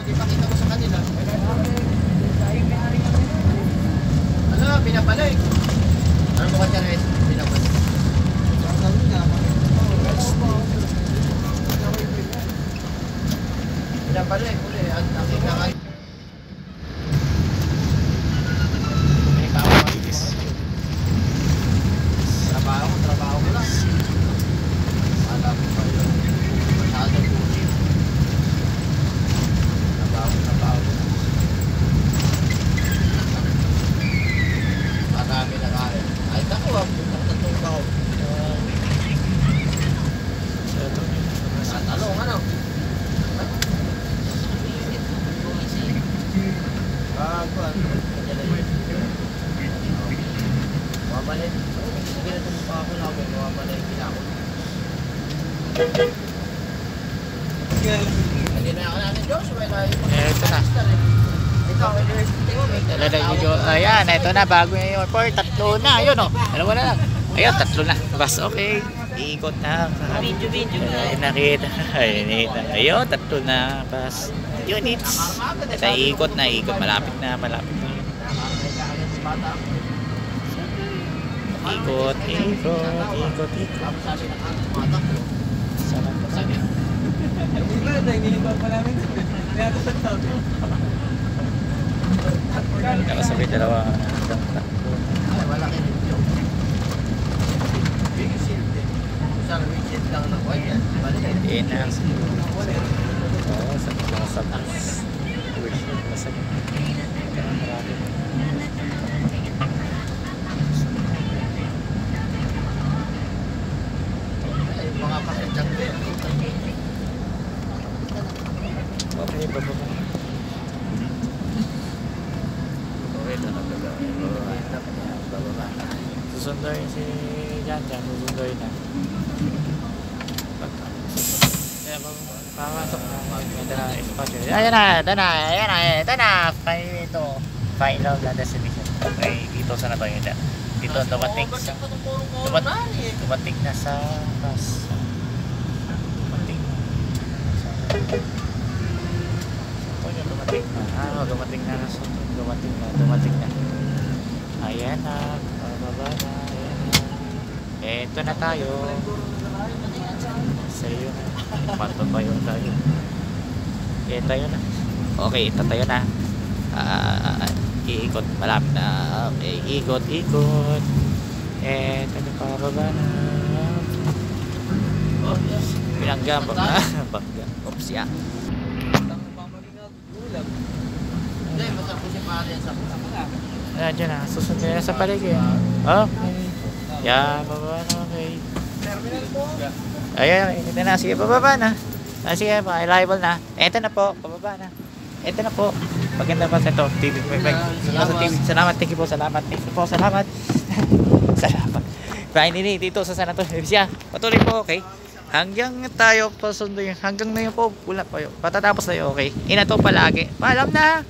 ipakita ko sa kanila. Ano, pinapalay. Ano mo ka dyan, Ed? Pinapalay. Pinapalay, uli. Ang nakita. Trabaho ko lang. Alam ko pa yun. Masyado po. Trabaho. Marami na kaya. Ay, naku, tatlong taon. Talong, ano? Bago, ano? Mabalik. Sige na tumpa ako na ako. Mabalik ako. Hindi na ako natin, Joshua. Ito na. Ikaw, Ayan, ito na. Bago yung airport. Tatlo na. Ayun o. Alam mo na lang. Ayun, tatlo na. Bas, okay. Iikot na. Video na. Ay, nakita. Ayun, tatlo na. Bas. Units. Ito, iikot na. Iikot. Malapit na. Ikot. Sabi. Nakasabay dalawa. Malaki rin yun. Big shield eh. Isang widget lang na white yan. Enhance. Oo, sa mga sabas. Masag. Marami. Mga pakitang din. Okay, bababa. Okay, ito na bababa. Susunduin si Jan, susunduin na. Papasok na. Ito na, espasyo. Ayan na. Final na destination. Okay, dito sa nato yun. Dito dumating na sa bus. Dumating na. Ayan na, bababa na. Eto na tayo. Sa'yo na. Patabayo tayo. Tayo na. Okay, tatayo na. Iikot, malapit na. Okay, ikot. Eto na, pababa na. Binangga, bangga. Oops, ya. Hindi, basta po si pare sa pula. Diyan na, susunod na sa paligid. Okay. Yan, bababa na, okay. Terminal po. Ayan, ito na. Sige, bababa na. Sige, reliable na. Ito na po, bababa na. Ito na po. Paganda pa sa ito. TV. Salamat. Thank you po. Salamat. Finally, dito sa San Antonio. Patuloy po, okay? Hanggang tayo pasunduin. Hanggang na yun po. Wala pa yun. Patatapos na yun, okay? Ina to palagi. Paalam na!